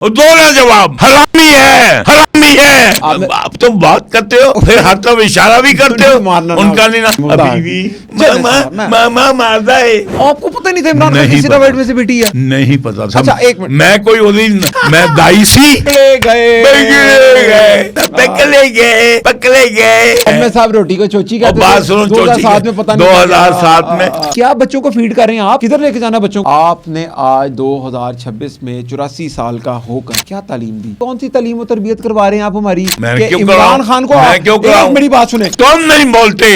दो ना जवाब। हरामी है, हरामी है। अब तुम बात करते हो फिर हर तरफ इशारा भी करते हो, उनका नहीं ना। अभी भी मामा मारदा है। आपको पता नहीं था इमरान खान की सिरावट में से बेटी है? नहीं पता था। अच्छा एक मिनट, मैं कोई मैं दाई सी पकड़े गए। अम्मे साहब रोटी को चोची कहते बात सुनो, 2007 में पता नहीं 2007 में क्या बच्चों को फीड कर रहे हैं आप? किधर लेके जाना बच्चों को? आपने आज 2026 में 84 साल का होकर क्या तालीम दी? कौन सी तालीम और तरबियत करवा रहे हैं आप हमारी? इमरान खान को क्यों कराऊं? मेरी बात सुने, तुम नहीं बोलते,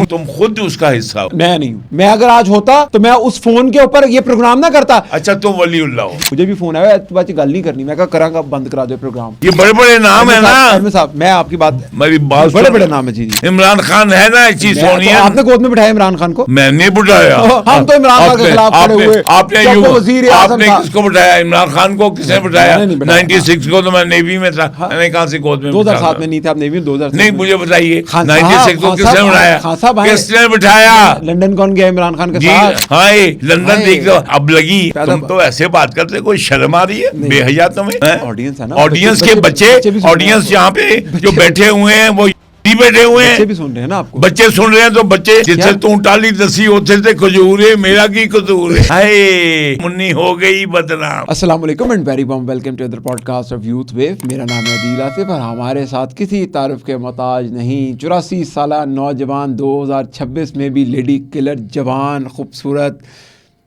तुम खुद उसका हिस्सा हो। मैं नहीं हूं। मैं अगर आज होता तो मैं उस फोन के ऊपर ये प्रोग्राम ना करता। अच्छा तुम वलीउल्लाह हो। मुझे भी फोन आया, बात गल नहीं करनी। मैं करांगा, बंद करा दो प्रोग्राम। ये बड़े बड़े नाम है ना साहब, मैं आपकी बात, मेरी बात बड़े बड़े नाम है जी। इमरान खान है ना, चीज सोनिया। तो आपने गोद में बिठाया इमरान खान को? मैंने बिठाया। हम तो इमरान खान के खिलाफ खड़े हुए। आपने किसको बिठाया? इमरान खान को किसने बिठाया? 96 को तो मैं नेवी में था। मैंने कहाँ से गोद में? 2007 में नहीं थे आप नेवी में? 2007 नहीं, मुझे बताइए 96 को किसने बिठाया? किसने बिठाया? लंदन कौन गया इमरान खान के साथ? हाँ लंदन देख लो। अब लगी तुम तो ऐसे बात करते, कोई शर्म आ रही है? बेहया तुम्हें? ऑडियंस है ना, ऑडियंस के बच्चे, ऑडियंस यहाँ पे जो बैठे हुए हैं वो बैठे हुए हैं, बच्चे भी सुन रहे हैं ना आपको। बच्चे सुन रहे हैं तो बच्चे जिससे तू टाली दसी होते थे खजूर है, मेरा की कसूर है। हाय मुन्नी हो गई बदनाम। अस्सलाम वालेकुम and very warm welcome to other podcast of youth wave. मेरा नाम है अदील आसिफ और हमारे साथ किसी तारुफ के मोहताज नहीं, 84 साला नौजवान, 2026 में भी लेडी किलर, जवान, खूबसूरत,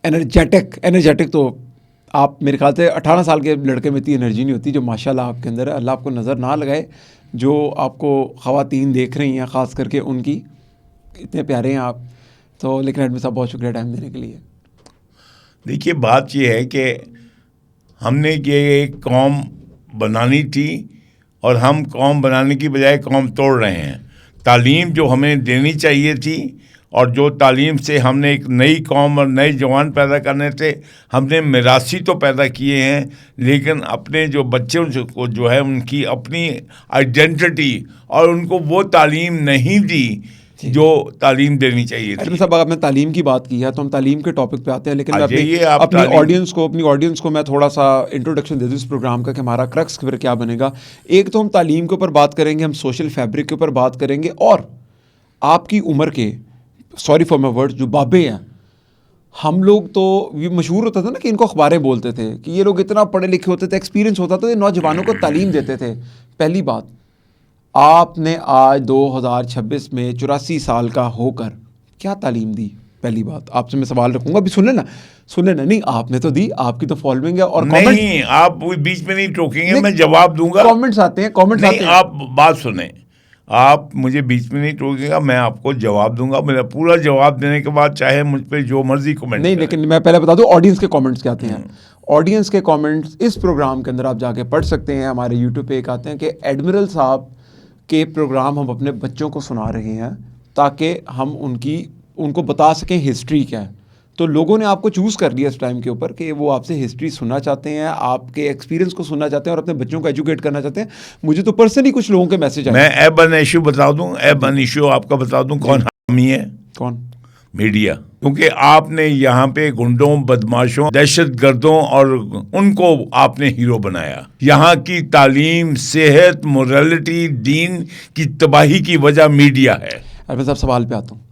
एनर्जेटिक। तो आप मेरे ख्याल से 18 साल के लड़के में इतनी एनर्जी नहीं होती जो माशाल्लाह आपके अंदर है। अल्लाह आपको नज़र ना लगाए। जो आपको ख़वातीन देख रही हैं, ख़ास करके उनकी, इतने प्यारे हैं आप। तो लेकिन एडमिन साहब बहुत शुक्रिया टाइम देने के लिए। देखिए बात ये है कि हमने ये एक कौम बनानी थी और हम कौम बनाने की बजाय कौम तोड़ रहे हैं। तालीम जो हमें देनी चाहिए थी और जो तालीम से हमने एक नई कौम और नए जवान पैदा करने थे, हमने मिरासी तो पैदा किए हैं, लेकिन अपने जो बच्चों को जो है उनकी अपनी आइडेंटिटी और उनको वो तालीम नहीं दी जो तालीम देनी चाहिए थी। साहब आपने तालीम की बात की है तो हम तालीम के टॉपिक पे आते हैं, लेकिन अपनी ऑडियंस को मैं थोड़ा सा इंट्रोडक्शन दे दूँ इस प्रोग्राम का कि हमारा क्रक्स फिर क्या बनेगा। एक तो हम तालीम के ऊपर बात करेंगे, हम सोशल फैब्रिक के ऊपर बात करेंगे, और आपकी उम्र के, सॉरी फॉर माई वर्ड्स, जो बाबे हैं, हम लोग तो ये मशहूर होता था ना कि इनको अखबारें बोलते थे कि ये लोग इतना पढ़े लिखे होते थे, एक्सपीरियंस होता था, ये नौजवानों को तालीम देते थे। पहली बात, आपने आज 2026 में 84 साल का होकर क्या तालीम दी? पहली बात आपसे मैं सवाल रखूंगा, अभी सुन लेना। नहीं आपने तो दी, आपकी तो फॉलोइंग है। और नहीं, आप बीच में नहीं टोकेंगे, मैं जवाब दूंगा। कमेंट्स आते हैं। आप बात सुने, आप मुझे बीच में नहीं टोकेगा, मैं आपको जवाब दूंगा। मेरा पूरा जवाब देने के बाद चाहे मुझ पे जो मर्जी कमेंट नहीं, लेकिन मैं पहले बता दूं ऑडियंस के कमेंट्स क्या आते हैं। ऑडियंस के कमेंट्स इस प्रोग्राम के अंदर आप जाके पढ़ सकते हैं। हमारे यूट्यूब पे एक आते हैं कि एडमिरल साहब के प्रोग्राम हम अपने बच्चों को सुना रहे हैं ताकि हम उनको बता सकें हिस्ट्री क्या है। तो लोगों ने आपको चूज़ कर लिया इस टाइम के ऊपर कि वो आपसे हिस्ट्री सुनना चाहते हैं, आपके एक्सपीरियंस को सुनना चाहते हैं और अपने बच्चों को एजुकेट करना चाहते हैं। मुझे तो पर्सनली कुछ लोगों के मैसेज आए। मैं एब अन इशू बता दूं, एब अन इशू आपका बता दूं कौन हामी है? कौन? मीडिया। क्योंकि आपने यहाँ पे गुंडों, बदमाशों, दहशतगर्दों और उनको आपने हीरो बनाया। यहाँ की तालीम, सेहत, मोरालिटी, दीन की तबाही की वजह मीडिया है। अरविंद साहब सवाल पे आता हूँ।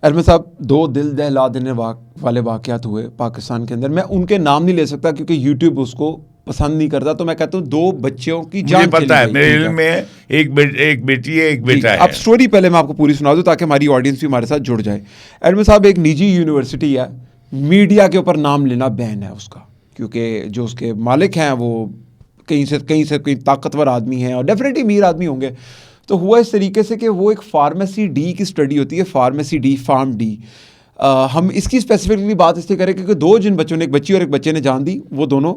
अरविंद साहब, 2 दिल दहला देने वाले वाक़यात हुए पाकिस्तान के अंदर। मैं उनके नाम नहीं ले सकता क्योंकि यूट्यूब उसको पसंद नहीं करता, तो मैं कहता हूँ 2 बच्चों की जान चली गई। पता है, मेरे इल्म में एक बेटी है, एक बेटा है। अब स्टोरी पहले मैं आपको पूरी सुना दूँ ताकि हमारी ऑडियंस भी हमारे साथ जुड़ जाए। अरविंद साहब, एक निजी यूनिवर्सिटी है, मीडिया के ऊपर नाम लेना बैन है उसका, क्योंकि जो उसके मालिक हैं वो कहीं से ताकतवर आदमी हैं और डेफिनेटली अमीर आदमी होंगे। तो हुआ इस तरीके से कि वो एक फार्मेसी डी की स्टडी होती है, फार्मेसी डी, फार्म डी। हम इसकी स्पेसिफिकली बात इसलिए करें क्योंकि 2 जिन बच्चों ने, एक बच्ची और एक बच्चे ने जान दी, वो दोनों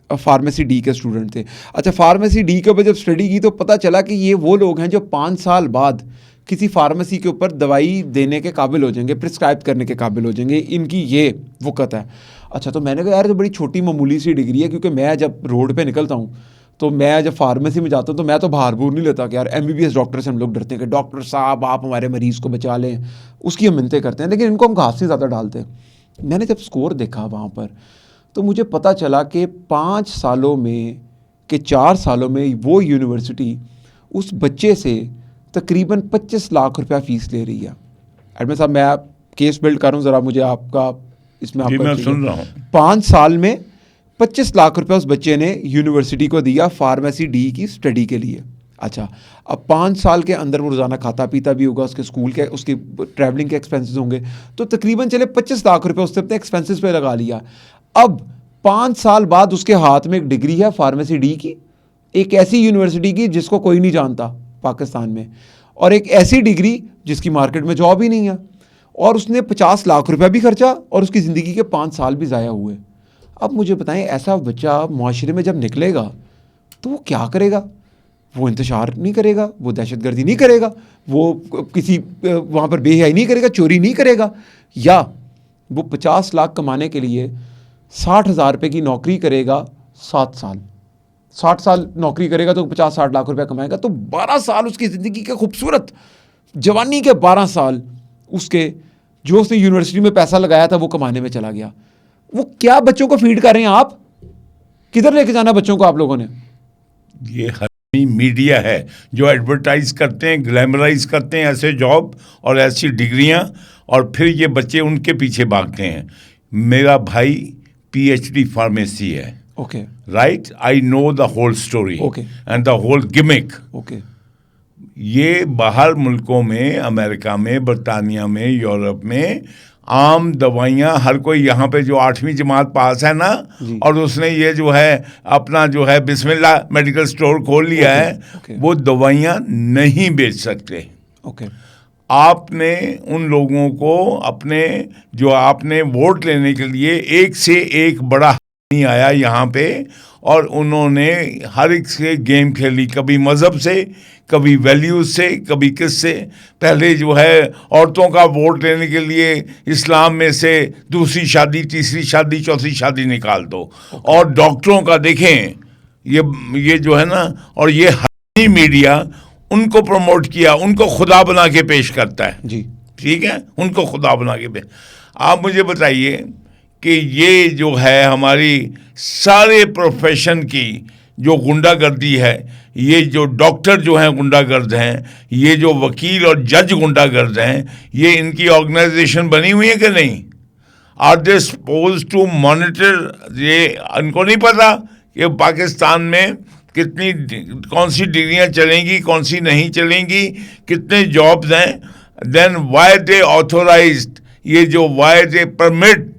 फार्मेसी डी के स्टूडेंट थे। अच्छा, फार्मेसी डी के ऊपर जब स्टडी की तो पता चला कि ये वो लोग हैं जो 5 साल बाद किसी फार्मेसी के ऊपर दवाई देने के काबिल हो जाएंगे, प्रिस्क्राइब करने के काबिल हो जाएंगे, इनकी ये वक़्त है। अच्छा, तो मैंने कहा यार तो बड़ी छोटी मामूली सी डिग्री है, क्योंकि मैं जब रोड पे निकलता हूँ तो मैं जब फार्मेसी में जाता हूँ तो मैं तो बाहर बूर नहीं लेता कि यार MBBS डॉक्टर से हम लोग डरते हैं कि डॉक्टर साहब आप हमारे मरीज़ को बचा लें, उसकी हम मिन्नतें करते हैं, लेकिन इनको हम घास से ज़्यादा डालते हैं। मैंने जब स्कोर देखा वहाँ पर तो मुझे पता चला कि 5 सालों में कि 4 सालों में वो यूनिवर्सिटी उस बच्चे से तकरीबन 25 लाख रुपया फ़ीस ले रही है। एडमिन साहब, मैं केस बिल्ड कर रहा हूँ, ज़रा मुझे आपका इसमें जी, आपका मैं सुन रहा हूँ। 5 साल में 25 लाख रुपया उस बच्चे ने यूनिवर्सिटी को दिया फार्मेसी डी की स्टडी के लिए। अच्छा, अब 5 साल के अंदर वो रोज़ाना खाता पीता भी होगा, उसके स्कूल के उसके ट्रैवलिंग के एक्सपेंसेस होंगे, तो तकरीबन चले 25 लाख रुपये उसने अपने एक्सपेंसेस पे लगा लिया। अब 5 साल बाद उसके हाथ में एक डिग्री है फार्मेसी डी की, एक ऐसी यूनिवर्सिटी की जिसको कोई नहीं जानता पाकिस्तान में, और एक ऐसी डिग्री जिसकी मार्केट में जॉब ही नहीं है, और उसने 50 लाख रुपया भी खर्चा और उसकी ज़िंदगी के 5 साल भी ज़ाया हुए। अब मुझे बताएं, ऐसा बच्चा माशरे में जब निकलेगा तो वो क्या करेगा? वो इंतशार नहीं करेगा, वो दहशतगर्दी नहीं करेगा, वो किसी वहाँ पर बेहयाई नहीं करेगा, चोरी नहीं करेगा, या वो 50 लाख कमाने के लिए 60,000 रुपये की नौकरी करेगा 7 साल, 60 साल नौकरी करेगा तो 50-60 लाख रुपया कमाएगा। तो 12 साल उसकी ज़िंदगी के खूबसूरत जवानी के 12 साल उसके जो उसने यूनिवर्सिटी में पैसा लगाया था वो कमाने में चला गया। वो क्या बच्चों को फीड कर रहे हैं आप? किधर लेके जाना बच्चों को आप लोगों ने? ये हरामी मीडिया है जो एडवर्टाइज करते हैं, ग्लैमराइज करते हैं ऐसे जॉब और ऐसी डिग्रियां, और फिर ये बच्चे उनके पीछे भागते हैं। मेरा भाई पीएचडी फार्मेसी है, okay, right, I know the whole story and the whole gimmick. Okay, ये बाहर मुल्कों में, अमेरिका में, बरतानिया में, यूरोप में आम दवाइयाँ, हर कोई यहाँ पे जो 8वीं जमात पास है ना, और उसने ये जो है अपना जो है बिस्मिल्लाह मेडिकल स्टोर खोल लिया है, वो दवाइयाँ नहीं बेच सकते। ओके, आपने उन लोगों को अपने जो आपने वोट लेने के लिए एक से एक बड़ा नहीं आया यहाँ पे, और उन्होंने हर एक से गेम खेली, कभी मज़हब से, कभी वैल्यूज से, कभी किस से। पहले जो है औरतों का वोट लेने के लिए इस्लाम में से दूसरी शादी, तीसरी शादी, चौथी शादी निकाल दो। और डॉक्टरों का देखें, ये जो है ना, और ये हरामी मीडिया उनको प्रमोट किया, उनको खुदा बना के पेश करता है जी, ठीक है, उनको खुदा बना के पेश। आप मुझे बताइए कि ये जो है हमारी सारे प्रोफेशन की जो गुंडागर्दी है, ये जो डॉक्टर जो हैं गुंडागर्द हैं, ये जो वकील और जज गुंडागर्द हैं, ये इनकी ऑर्गेनाइजेशन बनी हुई है कि नहीं? Are they suppose to monitor? ये इनको नहीं पता कि पाकिस्तान में कितनी कौन सी डिग्रियां चलेंगी, कौन सी नहीं चलेंगी, कितने जॉब्स हैं? देन वाई दे ऑथोराइज्ड, ये जो why they permit,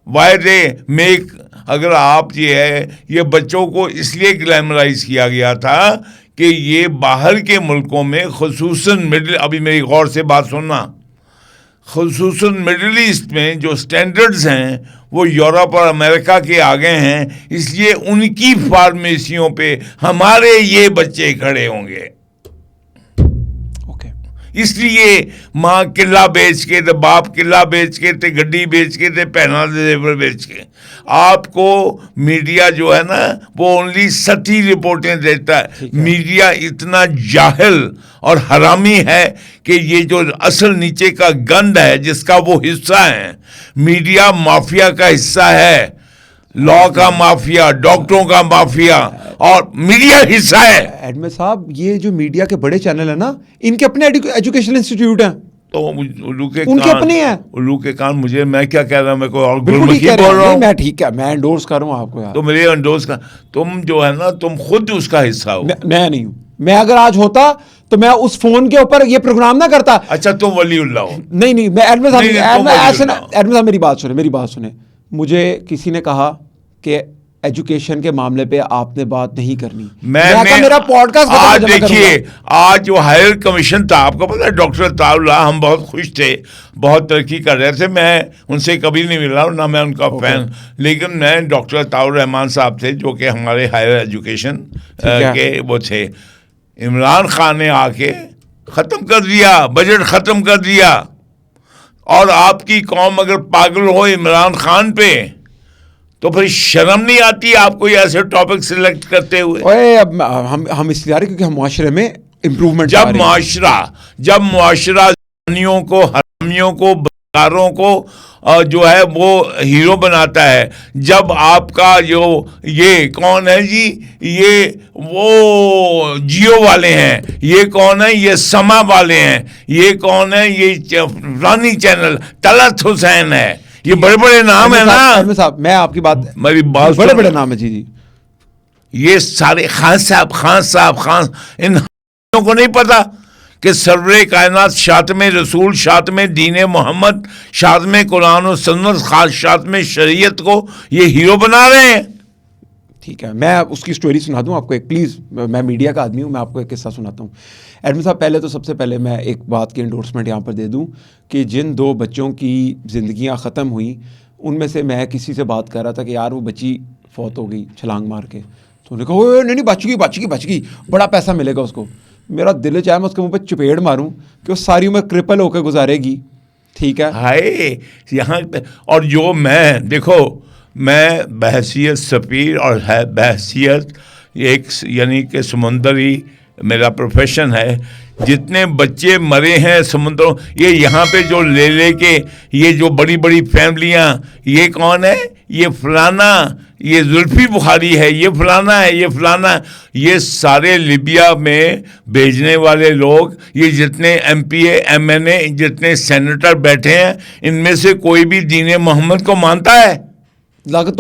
why they make. अगर आप ये बच्चों को इसलिए ग्लैमराइज किया गया था कि ये बाहर के मुल्कों में, खुसूसन मिडिल, अभी मेरी गौर से बात सुनना, खुसूसन मिडिल ईस्ट में जो स्टैंडर्ड्स हैं वो यूरोप और अमेरिका के आगे हैं, इसलिए उनकी फार्मेसियों पे हमारे ये बच्चे खड़े होंगे। इसलिए माँ किला बेच के, तो बाप किला बेच के, तो गड्डी बेच के, तो पहना जेवर बेच के। आपको मीडिया जो है ना वो ओनली सटी रिपोर्टें देता है। मीडिया इतना जाहिल और हरामी है कि ये जो असल नीचे का गंद है जिसका वो हिस्सा है, मीडिया माफिया का हिस्सा है, लॉ का माफिया, डॉक्टरों का माफिया, और मीडिया हिस्सा है। एडमिन साहब, ये जो मीडिया के बड़े चैनल है ना, इनके अपने एजुकेशनल इंस्टीट्यूट हैं, तो उल्लू के उनके अपने हैं। उल्लू के कान, मुझे, मैं क्या कह रहा हूँ, मैं कोई और गुलमखी बोल रहा हूँ। मैं ठीक है, मैं एंडोर्स कर रहा हूँ आपको यार। तो मेरे एंडोर्स का, तुम जो है ना, तुम खुद उसका हिस्सा हो। मैं नहीं हूँ। मैं अगर आज होता तो मैं उस फोन के ऊपर ये प्रोग्राम ना करता। अच्छा, तुम वलीउल्लाह हो? नहीं, मैं एडमिन साहब मेरी बात सुने। मुझे किसी ने कहा कि एजुकेशन के मामले पे आपने बात नहीं करनी। मैंने मेरा पॉडकास्ट आज देखिए, आज जो हायर कमीशन था, आपको पता है, डॉक्टर ताउल्ला, हम बहुत खुश थे, बहुत तरक्की कर रहे थे। मैं उनसे कभी नहीं मिला, ना मैं उनका फैन, लेकिन मैं डॉक्टर ताउर रहमान साहब थे जो कि हमारे हायर एजुकेशन के वो थे। इमरान खान ने आके ख़त्म कर दिया, बजट ख़त्म कर दिया। और आपकी कौम अगर पागल हो इमरान खान पे, तो फिर शर्म नहीं आती आपको ये ऐसे टॉपिक सिलेक्ट करते हुए? ओए, अब हम इसलिए आ रहे क्योंकि हम मुआशरे में इम्प्रूवमेंट, जब मुआशरा जानियों को, हरामियों को, कारों को जो है वो हीरो बनाता है। जब आपका जो ये कौन है जी, ये वो जियो वाले हैं, ये कौन है, ये समा वाले हैं, ये कौन है, ये रानी चैनल, तलत हुसैन है, ये बड़े बड़े नाम है ना साहब। मैं आपकी बात, मेरी बात, बड़े बड़े नाम है जी जी। ये सारे खान साहब, इन को नहीं पता कि सर्वरे कायनात, शातमे रसूल, शातमे दीन मोहम्मद, शातमे कुरान और सुन्नत, खास शातमे शरीयत को ये हीरो बना रहे हैं। ठीक है, मैं उसकी स्टोरी सुना दूं आपको एक, प्लीज़। मैं मीडिया का आदमी हूं, मैं आपको एक किस्सा सुनाता हूं। एडमिन साहब, पहले तो सबसे पहले मैं एक बात की एंडोर्समेंट यहाँ पर दे दूं कि जिन 2 बच्चों की ज़िंदगियाँ ख़त्म हुई, उनमें से मैं किसी से बात कर रहा था कि यार वो बच्ची फौत हो गई छलांग मार के, तो उन्होंने कहा नहीं बच गई, बड़ा पैसा मिलेगा उसको। मेरा दिल चाहे मैं उसके मुंह पे चपेड़ मारूं कि वो सारी उम्र क्रिपल होकर गुजारेगी। ठीक है, हाय यहाँ और जो मैं देखो, मैं बहसियत सफ़ीर और है बहसियत एक यानी कि समुंदरी मेरा प्रोफेशन है। जितने बच्चे मरे हैं समुद्रों, ये यहाँ पे जो ले के ये जो बड़ी बड़ी फैमिलियाँ, ये कौन है, ये फलाना, ये जुल्फी बुखारी है, ये फलाना है, ये फलाना है, ये सारे लिबिया में भेजने वाले लोग, ये जितने MPA MNA जितने सेनेटर बैठे हैं, इनमें से कोई भी दीन मोहम्मद को मानता है? लगता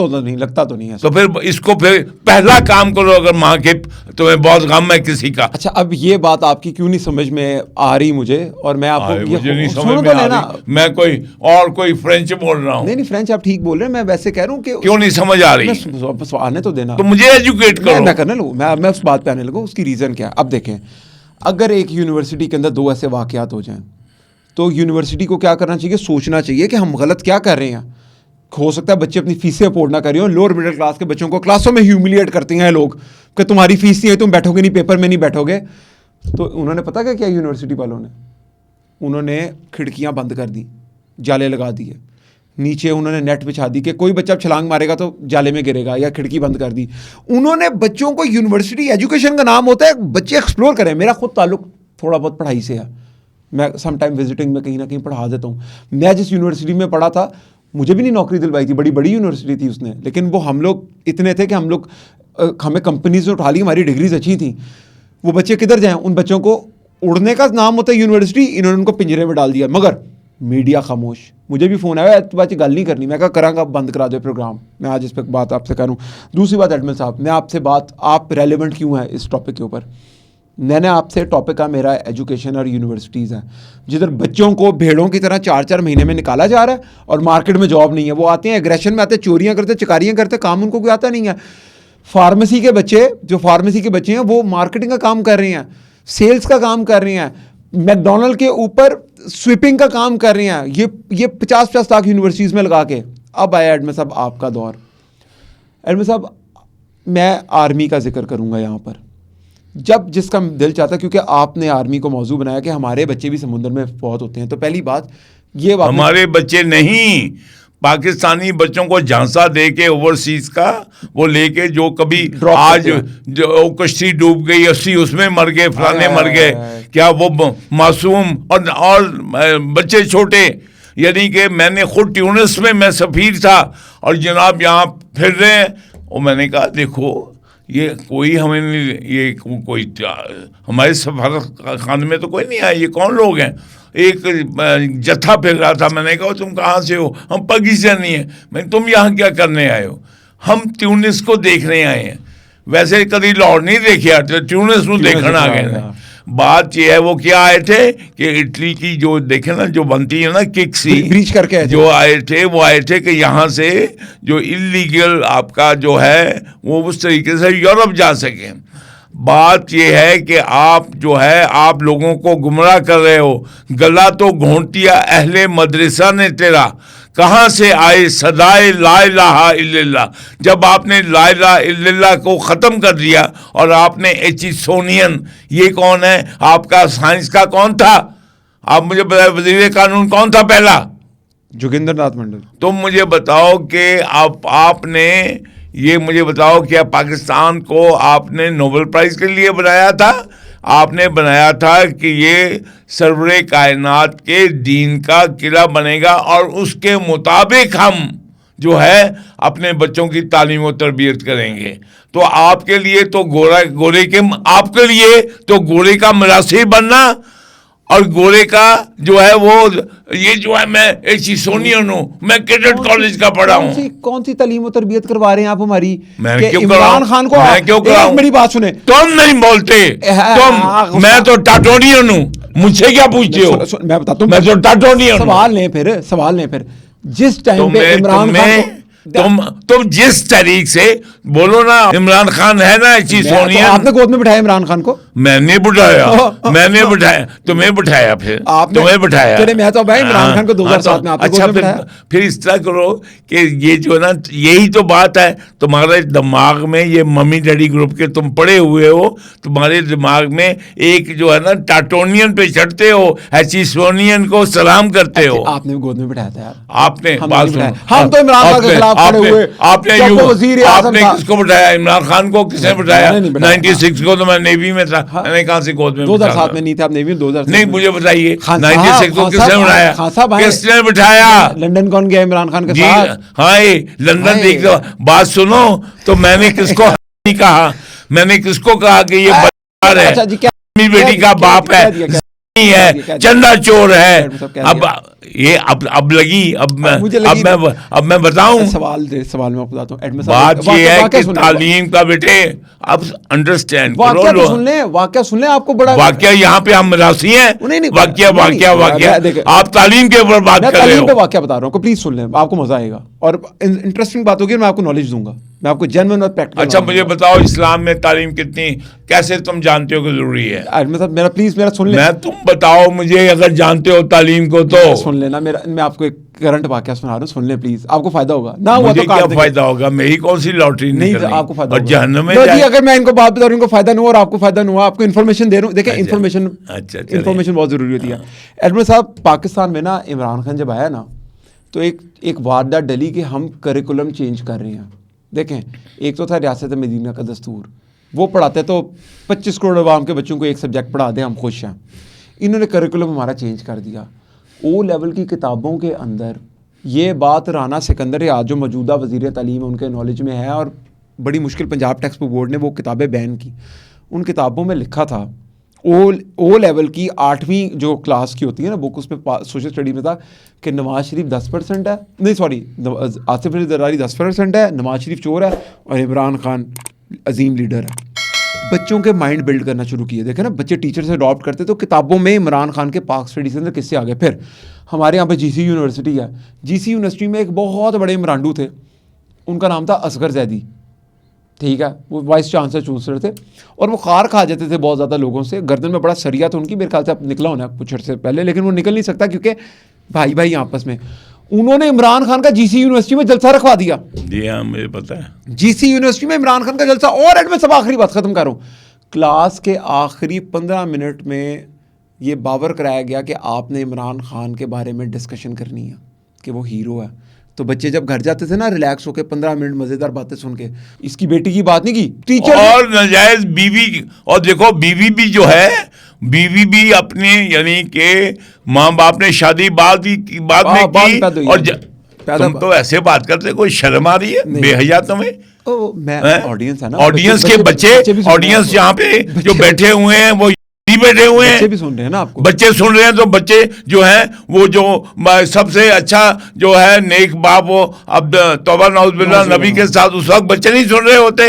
तो नहीं है। तो फिर इसको फिर पहला काम करो, अगर माँ के तुम्हें बहुत गम है किसी का। अच्छा, अब ये बात आपकी क्यों नहीं समझ में आ रही मुझे, और मैं आपको मुझे नहीं समझ में आ रही, मैं कोई फ्रेंच बोल रहा हूँ। नहीं फ्रेंच आप ठीक बोल रहे हैं, मैं वैसे कह रहा हूँ कि क्यों नहीं समझ आ रही, आने तो देना, तो मुझे एजुकेट करो। मैं करने लगूँ, मैं उस बात पे आने लगूँ। उसकी रीज़न क्या है? अब देखें, अगर एक यूनिवर्सिटी के अंदर 2 ऐसे वाकयात हो जाएं, तो यूनिवर्सिटी को क्या करना चाहिए? सोचना चाहिए कि हम गलत क्या कर रहे हैं। हो सकता है बच्चे अपनी फीसें अफोर्ड ना करें, लोअर मिडिल क्लास के बच्चों को क्लासों में ह्यूमिलिएट करते हैं लोग कि तुम्हारी फीस नहीं है, तुम बैठोगे नहीं, पेपर में नहीं बैठोगे। तो उन्होंने पता क्या किया यूनिवर्सिटी वालों ने? उन्होंने खिड़कियां बंद कर दी, जाले लगा दिए, नीचे उन्होंने नेट बिछा दी कि कोई बच्चा छलांग मारेगा तो जाले में गिरेगा, या खिड़की बंद कर दी। उन्होंने बच्चों को, यूनिवर्सिटी एजुकेशन का नाम होता है बच्चे एक्सप्लोर करें। मेरा खुद ताल्लुक थोड़ा बहुत पढ़ाई से है, मैं समटाइम विजिटिंग में कहीं ना कहीं पढ़ा देता हूँ। मैं जिस यूनिवर्सिटी में पढ़ा था, मुझे भी नहीं नौकरी दिलवाई थी, बड़ी यूनिवर्सिटी थी उसने, लेकिन वो हम लोग इतने थे कि हमें कंपनीज ने उठा ली, हमारी डिग्रीज अच्छी थी। वो बच्चे किधर जाएं? उन बच्चों को, उड़ने का नाम होता है यूनिवर्सिटी, इन्होंने उनको पिंजरे में डाल दिया। मगर मीडिया खामोश। मुझे भी फ़ोन आया, तो बात गल नहीं करनी। मैं कहा करांगा, बंद करा दो प्रोग्राम। मैं आज इस पर बात आपसे करूँ। दूसरी बात एडमिन साहब, मैं आपसे बात, आप रेलिवेंट क्यों है इस टॉपिक के ऊपर? मैंने आपसे टॉपिक का मेरा एजुकेशन और यूनिवर्सिटीज़ है, जिधर बच्चों को भेड़ों की तरह 4-4 महीने में निकाला जा रहा है और मार्केट में जॉब नहीं है। वो आते हैं एग्रेशन में, आते हैं, चोरियां करते, चिकारियां करते, काम उनको कोई आता नहीं है। फार्मेसी के बच्चे हैं, वो मार्केटिंग का काम कर रहे हैं, सेल्स का काम कर रहे हैं, मैकडोनल्ड के ऊपर स्वीपिंग का काम कर रहे हैं। ये 50-50 लाख यूनिवर्सिटीज़ में लगा के। अब आया एडमिन साहब आपका दौर। एडमिन साहब, मैं आर्मी का जिक्र करूँगा यहाँ पर, जब जिसका दिल चाहता, क्योंकि आपने आर्मी को मौजू बनाया कि हमारे बच्चे भी समुद्र में बहुत होते हैं। तो पहली बात ये, हमारे बच्चे नहीं, पाकिस्तानी बच्चों को झांसा दे के ओवरसीज का वो लेके, जो कभी आज जो कश्ती डूब गई, 80 उसमें मर गए, फलाने मर गए, क्या वो मासूम और बच्चे छोटे। यानी कि मैंने खुद ट्यूनिस में, मैं सफ़ीर था और जनाब यहाँ फिर रहे हैं, और मैंने कहा देखो ये कोई हमें नहीं, ये कोई हमारे सफारत खाने में तो कोई नहीं आया, ये कौन लोग हैं? एक जत्था फिर रहा था। मैंने कहा तुम कहाँ से हो? हम पाकिस्तानी हैं। मैं, तुम यहाँ क्या करने आए हो? हम ट्यूनिस को देखने आए हैं। वैसे कभी लाहौर नहीं देखे, ट्यूनिस को देखना आ गए। बात यह है, वो क्या आए थे कि इटली की जो देखे ना, जो बनती है ना किक सी, ब्रीच करके जो आए थे, वो आए थे कि यहाँ से जो इलीगल आपका जो है वो उस तरीके से यूरोप जा सके। बात यह है कि आप जो है, आप लोगों को गुमराह कर रहे हो। गला तो घोंटिया अहले मदरसा ने तेरा, कहाँ से आए सदाए ला इलाहा इल्लल्लाह। जब आपने ला इलाहा इल्लल्लाह को ख़त्म कर दिया, और आपने एचिसोनियन, ये कौन है आपका साइंस का कौन था? आप मुझे बताए, वज़ीर कानून कौन था पहला? जोगिंदर नाथ मंडल। तुम मुझे बताओ कि आपने ये मुझे बताओ, क्या पाकिस्तान को आपने नोबेल प्राइज के लिए बनाया था? आपने बनाया था कि ये सरवरे कायनात के दीन का किला बनेगा और उसके मुताबिक हम जो है अपने बच्चों की तालीम और तरबियत करेंगे। तो आपके लिए तो आपके लिए तो गोरे का मुनासिब बनना और गोरे का जो है वो, ये जो है, मैं एक सोनियन हूँ, मैं कैडेट कॉलेज का पढ़ा हूँ। कौन सी तालीम और तरबियत करवा रहे हैं आप हमारी? मैं क्यों इमरान खान को मैं क्यों कराऊं? मेरी बात सुने, तुम नहीं बोलते, तुम, मैं तो टाटोनियन हूँ, मुझसे क्या पूछते हो? मैं बताता हूँ, मैं तो टाटोनियन हूँ। सवाल लें फिर जिस टाइम पे इमरान खान तुम जिस तरीके से बोलो ना, इमरान खान है ना ऐसी सोनिया। आपने गोद में बिठाया इमरान खान को? मैंने बिठाया, मैंने बिठाया, तुम्हें बिठाया, फिर तुम्हें बिठाया। मैं तो भाई इमरान खान को 2007 में आपने अच्छा, फिर इस तरह करो कि ये जो है ना, यही तो बात है, तुम्हारे दिमाग में ये मम्मी डैडी ग्रुप के तुम पढ़े हुए हो, तुम्हारे दिमाग में एक जो है ना टाटोनियन पे चढ़ते हो, ऐसी सोनियन को सलाम करते हो। आपने गोद में बिठाया था यार, आपने हम तो इमरान खान के खिलाफ खड़े हुए। आपने किसको बिठाया? इमरान खान को किसने बिठाया? 96 को तो मैं नेवी में था, मैंने कहाँ से गोद में? 2007 में नहीं थे आप नेवी में? 2007 नहीं, मुझे बताइए 96 को किसने बिठाया? किसने बिठाया? लंदन कौन गया इमरान खान के साथ? हाँ, लंदन देख लो। बात सुनो, तो मैंने किसको नहीं कहा, मैंने किसको कहा कि ये बदकार है, मेरी बेटी का बाप है, चंदा चोर है। अब ये अब लगी, अब मैं बताऊं? सवाल में आपको बताता हूँ। बात ये है कि तालीम का बेटे अब अंडरस्टैंड करो। वाक्या सुन ले, आपको बड़ा वाक्या, यहाँ पे हम राशि हैं। वाक्या आप तालीम के ऊपर बात कर रहे हो। वाक्या बता रहा हूँ, प्लीज सुन ले, आपको मजा आएगा और इंटरेस्टिंग बात होगी, मैं आपको नॉलेज दूंगा, मैं आपको जेन्युइन और प्रैक्टिकल। अच्छा, मुझे बताओ इस्लाम में तालीम कितनी, कैसे तुम जानते हो कि जरूरी है? मेरा सुन ले। तुम बताओ मुझे, अगर जानते हो तालीम को तो सुन लेना। मैं आपको एक करंट वाकया सुना रहा हूँ, सुन ले प्लीज, आपको फायदा होगा ना। मुझे तो क्या फायदा होगा? मेरी कौन सी लॉटरी नहीं, आपको फायदा और जहन्नम में अगर मैं इनको बात बता रहा हूँ, इनको फायदा नहीं हुआ और आपको फायदा नहीं हुआ, आपको इन्फॉर्मेशन दे रहा हूँ। देखिए, इन्फॉर्मेशन बहुत जरूरी होती है। एडमिन साहब, पाकिस्तान में ना इमरान खान जब आया ना, तो एक वारदात डली कि हम करिकुलम चेंज कर रहे हैं। देखें, एक तो था रियासत मदीना का दस्तूर, वो पढ़ाते तो 25 करोड़ अवाम के बच्चों को एक सब्जेक्ट पढ़ा दें, हम खुश हैं। इन्होंने करिकुलम हमारा चेंज कर दिया। ओ लेवल की किताबों के अंदर ये बात राना सिकंदर या आज जो मौजूदा वज़ीर तालीम है उनके नॉलेज में है, और बड़ी मुश्किल पंजाब टेक्स्ट बुक बोर्ड ने वो किताबें बैन की। उन किताबों में लिखा था, ओ लेवल की 8वीं जो क्लास की होती है ना बुक, उस पर सोशल स्टडी में था कि नवाज शरीफ 10% है, नहीं सॉरी, आसिफ अली जरदारी 10% है, नवाज शरीफ चोर है और इमरान खान अजीम लीडर है। बच्चों के माइंड बिल्ड करना शुरू किए। देखे ना, बच्चे टीचर से अडॉप्ट करते, तो किताबों में इमरान खान के पाक स्टडी से अंदर किससे आ गए। फिर हमारे यहाँ पे जीसी यूनिवर्सिटी है, जीसी यूनिवर्सिटी में एक बहुत बड़े इमरानडू थे, उनका नाम था असगर जैदी, ठीक है, वो वाइस चांसलर चूंसलर थे, और वो खार खा जाते थे बहुत ज़्यादा लोगों से। गर्दन में बड़ा सरिया था उनकी, मेरे ख्याल से अब निकला होना कुछ अर्से पहले, लेकिन वो निकल नहीं सकता क्योंकि भाई आपस में। उन्होंने इमरान खान का जीसी यूनिवर्सिटी में जलसा रखवा दिया। जी हाँ, मुझे पता है, जीसी यूनिवर्सिटी में इमरान खान का जलसा। और एडमिन सब आखिरी बात खत्म कर रहा हूँ, क्लास के आखिरी 15 मिनट में ये बावर कराया गया कि आपने इमरान खान के बारे में डिस्कशन करनी है कि वो हीरो है। तो बच्चे जब घर जाते थे ना, रिलैक्स होकर 15 मिनट मजेदार बातें सुन के, इसकी बेटी की बात नहीं की टीचर, और नाजायज बीवी, और देखो बीवी भी जो है, बीवी भी अपने यानी के माँ बाप ने शादी बाद में की, और तुम तो ऐसे बात करते, कोई शर्म आ रही है? बेहया तुम्हें? ऑडियंस है ना, ऑडियंस के बच्चे, ऑडियंस यहाँ पे जो बैठे हुए हैं वो बैठे हुए हैं, बच्चे भी सुन रहे हैं ना, आपको बच्चे सुन रहे हैं। तो बच्चे जो हैं वो जो सबसे अच्छा जो है नेक बाप, वो अब तौबा नौज़ुबिल्लाह नबी के साथ, उस वक्त बच्चे नहीं सुन रहे होते।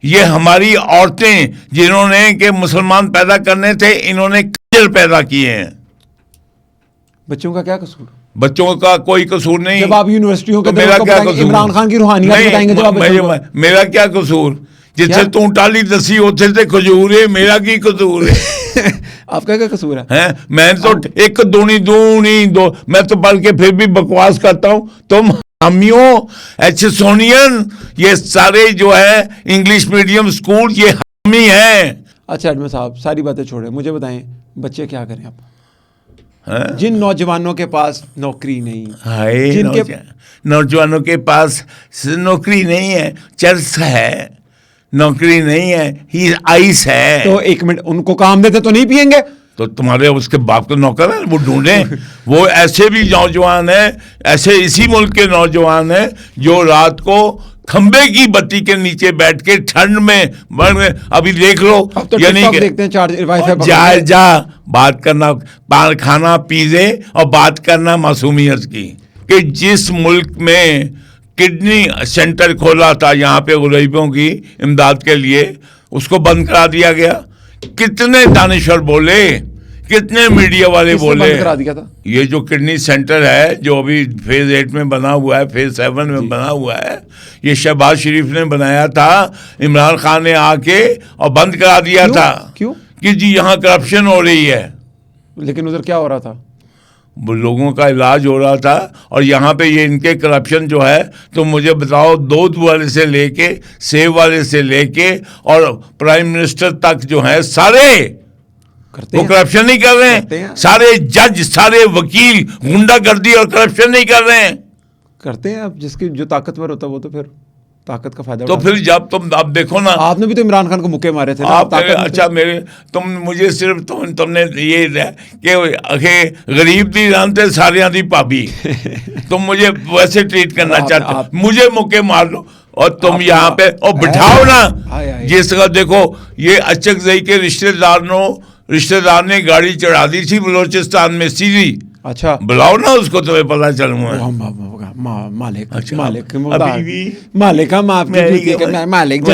ये हमारी औरतें जिन्होंने के मुसलमान पैदा करने थे, इन्होंने कंजर पैदा किए हैं। बच्चों का क्या कसूर? बच्चों का कोई कसूर नहीं। जब आप यूनिवर्सिटियों के मेरा क्या कसूर? इमरान खान की रूहानियत बताएंगे जब आप, मेरा क्या कसूर? जिससे तू टाली दसी होते थे खजूर है, मेरा की कसूर है? आपका क्या कसूर है? मैं तो एक दूनी दो, मैं तो बल्कि फिर भी बकवास करता हूँ। तुम हमियों, एचसोनियन, ये सारे जो है इंग्लिश मीडियम स्कूल, ये हामी हैं। अच्छा एडमिन साहब, सारी बातें छोड़े, मुझे बताएं बच्चे क्या करें आप? हाँ? जिन नौजवानों के पास नौकरी नहीं, हाय, जिनके नौजवानों के पास नौकरी नहीं है, चर्च है, नौकरी नहीं है, ही आइस है। तो एक मिनट, उनको काम देते तो नहीं पिएंगे? तो तुम्हारे उसके बाप के नौकर है, वो ढूंढे। वो ऐसे भी नौजवान है, ऐसे इसी मुल्क के नौजवान है जो रात को खंबे की बत्ती के नीचे बैठ के ठंड में अभी देख लो। अब तो यानी टिकटॉक देखते हैं, चार्ज वाईफाई जा बात करना, पान खाना पिज़्ज़े और बात करना मासूमियत की। कि जिस मुल्क में किडनी सेंटर खोला था यहाँ पे गरीबों की इमदाद के लिए, उसको बंद करा दिया गया। कितने दानिश्वर बोले, कितने मीडिया वाले बोले, बंद करा दिया था? ये जो किडनी सेंटर है जो अभी फेज 8 में बना हुआ है, फेज 7 में बना हुआ है, ये शहबाज शरीफ ने बनाया था, इमरान खान ने आके और बंद करा दिया था। क्यों? कि जी यहाँ करप्शन हो रही है। लेकिन उधर क्या हो रहा था? लोगों का इलाज हो रहा था, और यहाँ पे ये इनके करप्शन जो है, तो मुझे बताओ, दूध वाले से लेके सेब वाले से लेके और प्राइम मिनिस्टर तक जो है सारे करते वो हैं? करप्शन नहीं कर रहे करते हैं। हैं। सारे जज, सारे वकील गुंडागर्दी और करप्शन नहीं कर रहे हैं। करते हैं। अब जिसकी जो ताकतवर होता है वो तो फिर ताकत का फायदा तो उठाता फिर जब तुम अब देखो ना, है। आपने भी तो इमरान खान को मुक्के मारे थे ना, आप ताकत में थे। अच्छा मेरे तुम मुझे सिर्फ तुमने ये कि अखे गरीब दी जानते सारियां दी भाभी तुम मुझे वैसे ट्रीट करना चाहते हो, मुझे मुक्के मार लो और तुम यहाँ पे और बिठाओ ना। जिसका देखो ये अचक जई के रिश्तेदार ने गाड़ी चढ़ा दी थी बलोचिस्तान में सीधी। अच्छा, बुलाओ ना उसको, तुम्हें पता चलूंगा। मालिक अच्छा, मालिक अभी भी मालिक हम आपके जूते के मालिक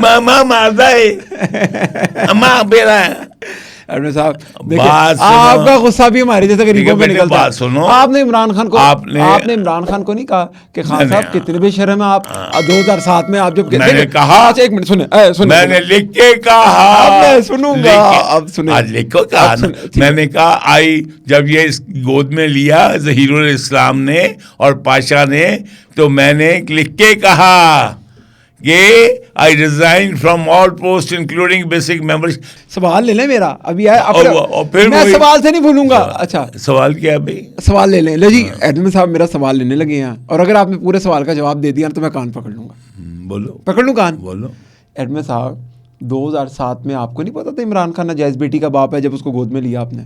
मामा मारदा है अम्मा बेरा एडमिन साहब, बात सुनो। आपका गुस्सा भी हमारे जैसे गरीबों में निकलता है। बात सुनो, आपने इमरान खान को नहीं कहा कि खान साहब कितने बेशर्म है आप। 2007 में आप जब मैंने कहा, एक मिनट सुने, मैंने लिख के कहा, मैं सुनूंगा, अब सुने, आज लिखो कहा ना, मैंने कहा आई जब ये गोद में लिया ज़हीरुल इस्लाम ने और पाशा ने, तो मैंने लिख के कहा कि I resign from all post including basic members. सवाल ले लें मेरा अभी है, और फिर मैं सवाल से नहीं भूलूंगा। अच्छा, सवाल क्या है भाई? सवाल ले लें। ले जी, एडमिन साहब मेरा सवाल लेने लगे हैं, और अगर आपने पूरे सवाल का जवाब दे दिया तो मैं कान पकड़ लूंगा। बोलो, पकड़ लूं कान? बोलो। एडमिन साहब, 2007 में आपको नहीं पता था इमरान खान नाजायज बेटी का बाप है जब उसको गोद में लिया आपने?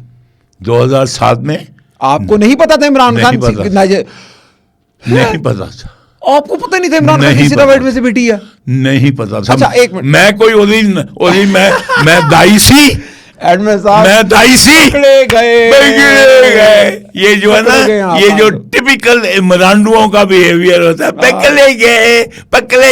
2007 में आपको नहीं पता था इमरान खान नहीं पता था? आपको पता नहीं था इमरान खान की सिरावट में से बेटी है? नहीं पता था। अच्छा, एक मिनट, मैं कोई ओदी मैं दाई सी, एडमिन साहब मैं दाई सी पकड़े गए। ये जो है ना, ये जो टिपिकल इमरानडुओं का बिहेवियर होता है, पकड़े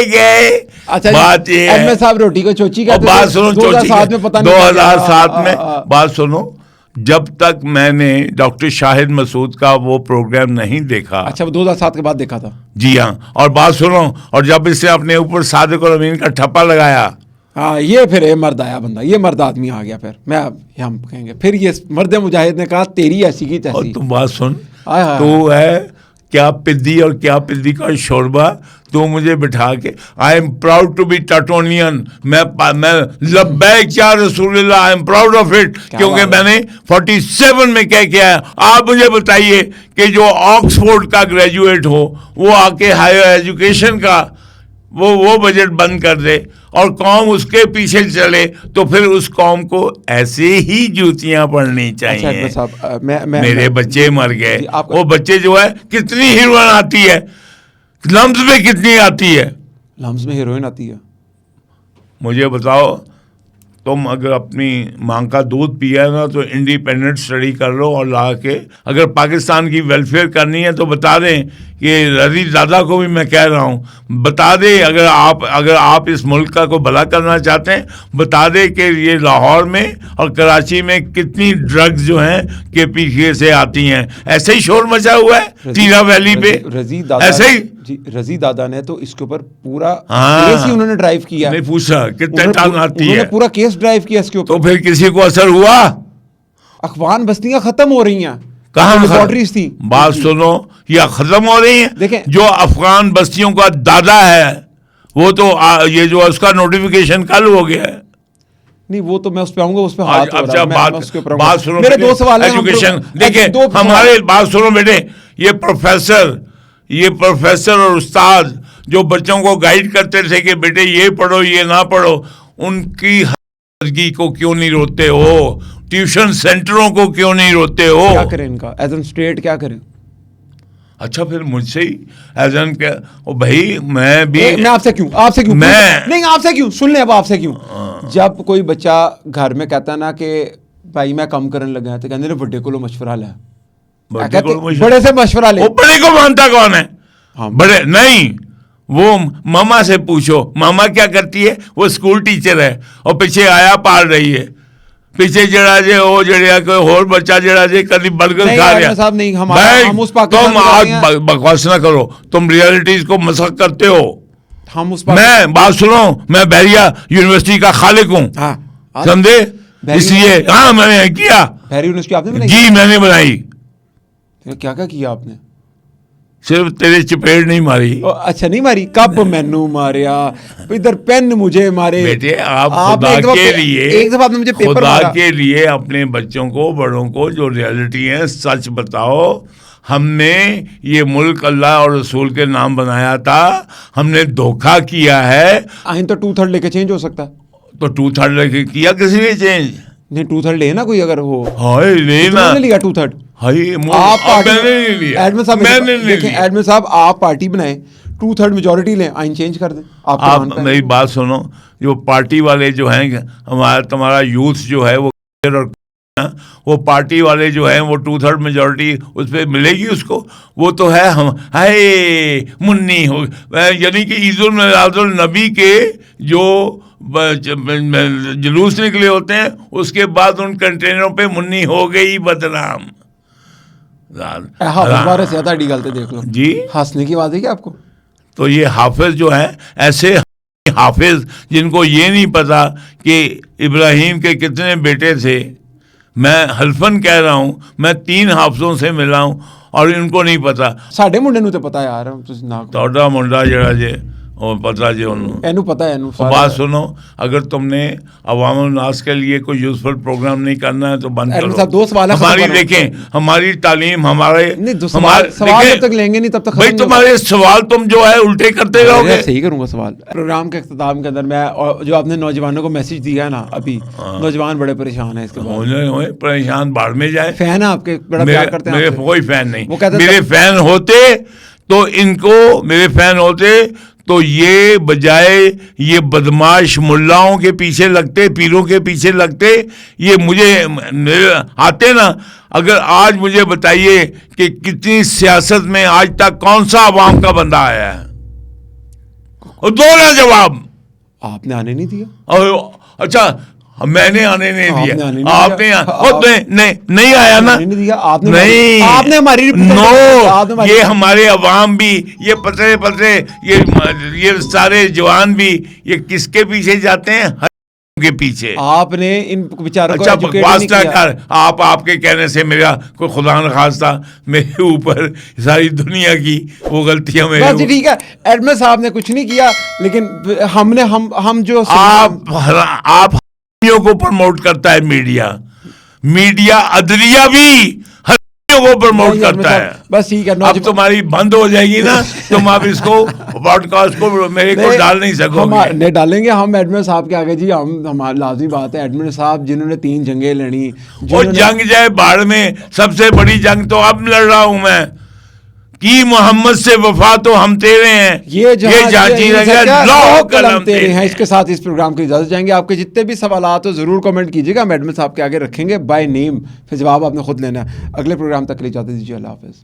गए। अच्छा, बात ये है, एडमिन साहब रोटी को चोची का बात सुनो, 2007 में पता नहीं, 2007 में बात सुनो, जब तक मैंने डॉक्टर शाहिद मसूद का वो प्रोग्राम नहीं देखा। अच्छा, वो 2007 के बाद देखा था? जी हाँ। और बात सुनो, और जब इसने अपने ऊपर सादिक और अमीन का ठप्पा लगाया, हाँ, ये फिर ये मर्द आया बंदा, ये मर्द आदमी आ गया। फिर हम कहेंगे फिर ये मर्द मुजाहिद ने कहा तेरी ऐसी की तैसी। और तुम बात सुन, तू है क्या पिद्दी और क्या पिद्दी का शोरबा, तू मुझे बिठा के, I am proud to be टाटोनियन, मैं लब्बैक या रसूलुल्लाह, I am proud of it, क्योंकि मैंने 47 में कह के आया। आप मुझे बताइए कि जो ऑक्सफोर्ड का ग्रेजुएट हो वो आके हायर एजुकेशन का वो बजट बंद कर दे और कौम उसके पीछे चले, तो फिर उस कौम को ऐसे ही जूतियां पड़नी चाहिए। अच्छा साहब, मेरे बच्चे मर गए, वो बच्चे जो है कितनी हीरोइन आती है, लम्स में कितनी आती है? लम्स में हीरोइन आती है? मुझे बताओ, तुम अगर अपनी माँ का दूध पिया ना तो इंडिपेंडेंट स्टडी कर लो और ला के, अगर पाकिस्तान की वेलफेयर करनी है तो बता दें कि रजी दादा को भी मैं कह रहा हूँ, बता दे, अगर आप इस मुल्क का को भला करना चाहते हैं, बता दे कि ये लाहौर में और कराची में कितनी ड्रग्स जो हैं के पीछे से आती हैं। ऐसे ही शोर मचा हुआ है तीरा वैली पे, ऐसे ही। रजी दादा ने तो इसके ऊपर पूरा केस ही उन्होंने ड्राइव किया। नहीं पूछा कितने टन आती है, पूरा केस ड्राइव किया इसके ऊपर। तो फिर किसी को असर हुआ? अफगान बस्तियां खत्म हो रही हैं, कहाँ लैबोरेटरीज थी। बात सुनो, या खत्म हो रही हैं? देखें, जो अफगान बस्तियों का दादा है वो तो ये जो उसका नोटिफिकेशन कल हो गया है। नहीं वो तो मैं उस पे आऊंगा, उस पे हाथ हो रहा है, मैं उसके ऊपर बात सुनो, मेरे दो सवाल हैं, एजुकेशन देखिए, हमारे बात सुनो बेटे, ये प्रोफेसर और उस्ताद जो बच्चों को गाइड करते थे कि बेटे ये पढ़ो ये ना पढ़ो, उनकी हरगी को क्यों नहीं रोते हो? ट्यूशन सेंटरों को क्यों नहीं रोते हो? क्या करें इनका एज एन स्टेट, क्या करें? अच्छा फिर मुझसे ही एज एन क्या, ओ भाई मैं भी, मैं आपसे क्यों मैं नहीं आपसे क्यों सुन ले, अब आपसे क्यों? जब कोई बच्चा घर में कहता है ना कि भाई मैं कम करने लगा, तो कहते बड़े को मशवरा ले, बड़े से मशवरा ले। बड़े को मानता कौन है? हाँ, बड़े नहीं, वो मामा से पूछो, मामा क्या करती है? वो स्कूल टीचर है और पीछे आया पाल रही है, पीछे जड़ा जे वो जड़िया कोई और बच्चा जड़ा जे कभी बर्गर खा रहा है। साहब नहीं, हम उस तुम आज बकवास ना करो, तुम रियलिटीज को मजाक करते हो। हम उस मैं बात सुनो, मैं बैरिया यूनिवर्सिटी का खालिक हूँ, समझे? इसलिए हाँ मैंने किया, बैरिया यूनिवर्सिटी आपने बनाई? जी मैंने बनाई। क्या क्या किया आपने? सिर्फ तेरे चपेट नहीं मारी। अच्छा नहीं मारी, कब मैनू मारिया? इधर पेन मुझे मारे बेटे, आप खुदा के लिए, एक दफा आपने मुझे पेपर खुदा मारा। के लिए अपने बच्चों को, बड़ों को जो रियलिटी है सच बताओ। हमने ये मुल्क अल्लाह और रसूल के नाम बनाया था, हमने धोखा किया है। आइन तो 2/3 लेके चेंज हो सकता, तो 2/3 लेके किया किसी ने चेंज? नहीं 2/3 ले ना कोई अगर हो, हाय लेना लिया 2/3 आप मैंने लिया, एडमिन साहब मैंने नहीं देखें, एडमिन साहब आप पार्टी बनाए, 2/3 मेजोरिटी लें, आइन चेंज कर दें। आप मेरी बात सुनो, जो पार्टी वाले जो हैं, तुम्हारा यूथ जो है वो पार्टी वाले जो हैं वो 2/3 मेजोरिटी उस पर मिलेगी उसको, वो तो है हम हाय मुन्नी हो, यानी कि ईद उल नबी के जो जुलूस निकले होते हैं, उसके बाद उन कंटेनरों पे मुन्नी हो गई बदनाम। ज्यादा गलते देख लो जी, हंसने की बात है क्या आपको? तो ये हाफिज जो है, ऐसे हाफिज जिनको ये नहीं पता कि इब्राहिम के कितने बेटे थे। मैं हल्फन कह रहा हूँ, मैं 3 हाफिजों से मिला हूँ और इनको नहीं पता। साढ़े मुंडे नूं तो पता यार, तोड़ा मुंडा जरा जे और पता जी एनू पता है। बात सुनो, अगर तुमने अवामुल नास के लिए कोई यूजफुल प्रोग्राम नहीं करना है तो बंद करो। 2 सवाल हमारी देखें, हमारी तालीम, हमारे सवाल जब तक लेंगे नहीं तब तक भाई तुम्हारे सवाल तुम जो है उल्टे करते रहोगे। सही करूंगा सवाल। प्रोग्राम के इख्तिताम के अंदर मैं, जो आपने नौजवानों को मैसेज दिया है ना, अभी नौजवान बड़े परेशान है इसके बाद। परेशान बाढ़ में जाए। फैन है आपके, बड़ा प्यार करते हैं। मेरे कोई फैन नहीं, मेरे फैन होते तो इनको, मेरे फैन होते तो ये बजाय ये बदमाश मुल्लाओं के पीछे लगते, पीरों के पीछे लगते, ये मुझे आते ना। अगर आज मुझे बताइए कि कितनी सियासत में आज तक कौन सा अवाम का बंदा आया है, और दो ना जवाब। आपने आने नहीं दिया। और अच्छा मैंने आने नहीं दिया, आपने नहीं आया ना, नहीं आपने हमारी नो, ये हमारे अवाम भी, ये पतरे ये सारे जवान भी, ये किसके पीछे जाते हैं? के पीछे। आपने इन बेचारों को बकवास ना कर, आपके कहने से मेरा कोई खुदा न खास्ता मेरे ऊपर सारी दुनिया की वो गलतियां मेरे बस ठीक है, एडमिन साहब ने कुछ नहीं किया, लेकिन हमने हम जो आप को प्रमोट करता है मीडिया अदलिया भी हत्याओं को प्रमोट करता है। बस ठीक है, अब तुम्हारी बंद हो जाएगी ना, तुम अब इसको पॉडकास्ट को मेरे को डाल नहीं सकोगे। नहीं डालेंगे हम एडमिन साहब के आगे जी, हमारी लाजमी बात है। एडमिन साहब जिन्होंने 3 जंगें लड़ी, और जंग जाए बाढ़ में, सबसे बड़ी जंग तो अब लड़ रहा हूं मैं कि मोहम्मद से वफा तो हम तेरे हैं, ये जांची कलम तेरे हैं। इसके साथ इस प्रोग्राम की इजाजत चाहेंगे। आपके जितने भी सवाल हो जरूर कमेंट कीजिएगा, हम एडमिन साहब के आगे रखेंगे बाय नेम, फिर जवाब आपने खुद लेना है। अगले प्रोग्राम तक के लिए इजाजत दीजिए, अल्लाह हाफिज़।